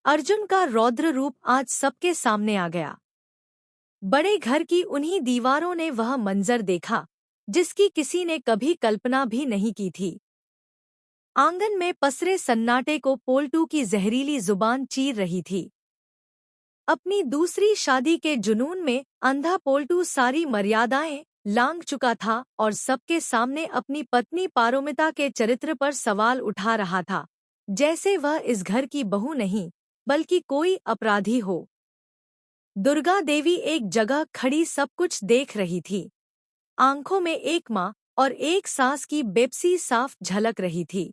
अर्जुन का रौद्र रूप आज सबके सामने आ गया। बड़े घर की उन्हीं दीवारों ने वह मंजर देखा जिसकी किसी ने कभी कल्पना भी नहीं की थी। आंगन में पसरे सन्नाटे को पोल्टू की जहरीली जुबान चीर रही थी। अपनी दूसरी शादी के जुनून में अंधा पोल्टू सारी मर्यादाएं लांघ चुका था और सबके सामने अपनी पत्नी पारोमिता के चरित्र पर सवाल उठा रहा था, जैसे वह इस घर की बहू नहीं बल्कि कोई अपराधी हो। दुर्गा देवी एक जगह खड़ी सब कुछ देख रही थी। आंखों में एक माँ और एक सास की बेपसी साफ झलक रही थी।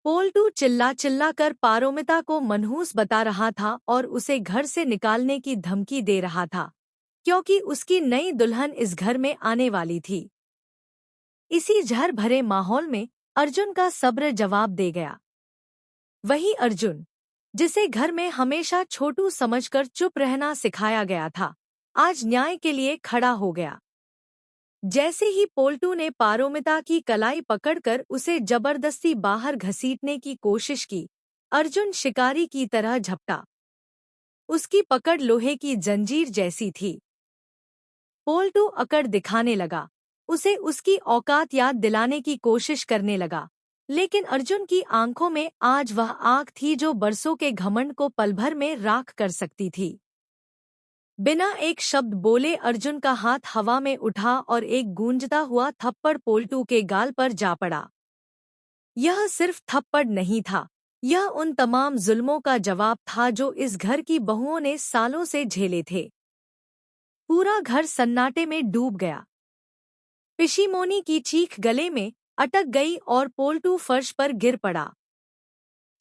पोल्टू चिल्ला कर पारोमिता को मनहूस बता रहा था और उसे घर से निकालने की धमकी दे रहा था, क्योंकि उसकी नई दुल्हन इस घर में आने वाली थी। इसी जहर भरे माहौल में अर्जुन का सब्र जवाब दे गया। वही अर्जुन जिसे घर में हमेशा छोटू समझकर चुप रहना सिखाया गया था, आज न्याय के लिए खड़ा हो गया। जैसे ही पोल्टू ने पारोमिता की कलाई पकड़कर उसे जबरदस्ती बाहर घसीटने की कोशिश की, अर्जुन शिकारी की तरह झपटा। उसकी पकड़ लोहे की जंजीर जैसी थी। पोल्टू अकड़ दिखाने लगा, उसे उसकी औकात याद दिलाने की कोशिश करने लगा, लेकिन अर्जुन की आंखों में आज वह आग थी जो बरसों के घमंड को पलभर में राख कर सकती थी। बिना एक शब्द बोले अर्जुन का हाथ हवा में उठा और एक गूंजता हुआ थप्पड़ पोल्टू के गाल पर जा पड़ा। यह सिर्फ थप्पड़ नहीं था, यह उन तमाम जुल्मों का जवाब था जो इस घर की बहुओं ने सालों से झेले थे। पूरा घर सन्नाटे में डूब गया। पिशीमोनी की चीख गले में अटक गई और पोल्टू फर्श पर गिर पड़ा।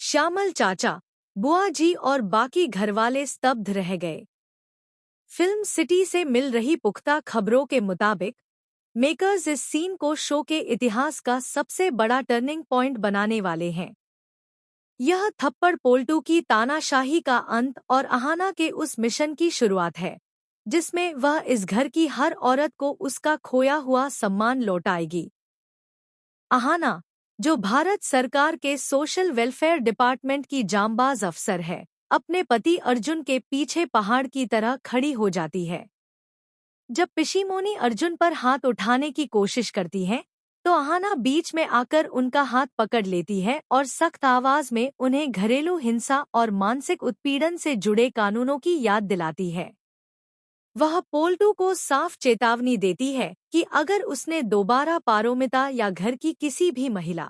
श्यामल चाचा, बुआ जी और बाकी घरवाले स्तब्ध रह गए। फिल्म सिटी से मिल रही पुख्ता खबरों के मुताबिक मेकर्स इस सीन को शो के इतिहास का सबसे बड़ा टर्निंग पॉइंट बनाने वाले हैं। यह थप्पड़ पोल्टू की तानाशाही का अंत और अहाना के उस मिशन की शुरुआत है जिसमें वह इस घर की हर औरत को उसका खोया हुआ सम्मान लौटाएगी। अहाना, जो भारत सरकार के सोशल वेलफेयर डिपार्टमेंट की जांबाज अफसर है, अपने पति अर्जुन के पीछे पहाड़ की तरह खड़ी हो जाती है। जब पिशीमोनी अर्जुन पर हाथ उठाने की कोशिश करती है, तो अहाना बीच में आकर उनका हाथ पकड़ लेती है और सख्त आवाज में उन्हें घरेलू हिंसा और मानसिक उत्पीड़न से जुड़े कानूनों की याद दिलाती है। वह पोल्टू को साफ चेतावनी देती है कि अगर उसने दोबारा पारोमिता या घर की किसी भी महिला